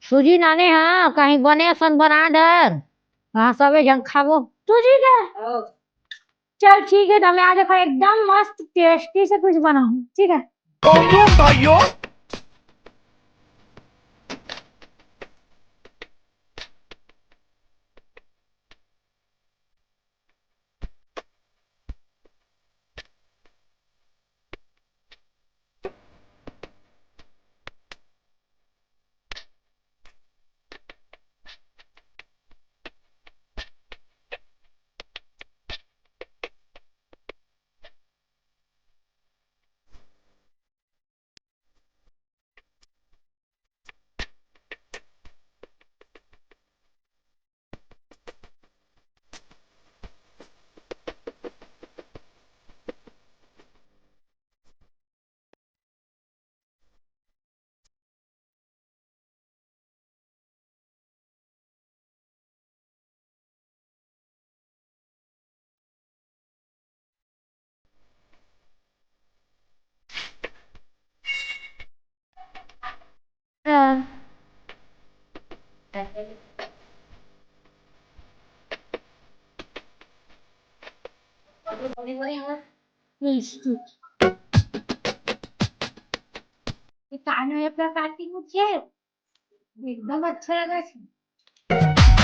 सूजी नाने हाँ कहीं बने सन बना डर। हाँ सबे जन खाबो। सूजी के चल ठीक है तो मैं आज देखो एकदम मस्त टेस्टी से कुछ बनाऊं ठीक है। भाइयों। हाँ। ये कान में प्रकार की मुझे एकदम अच्छा लगा।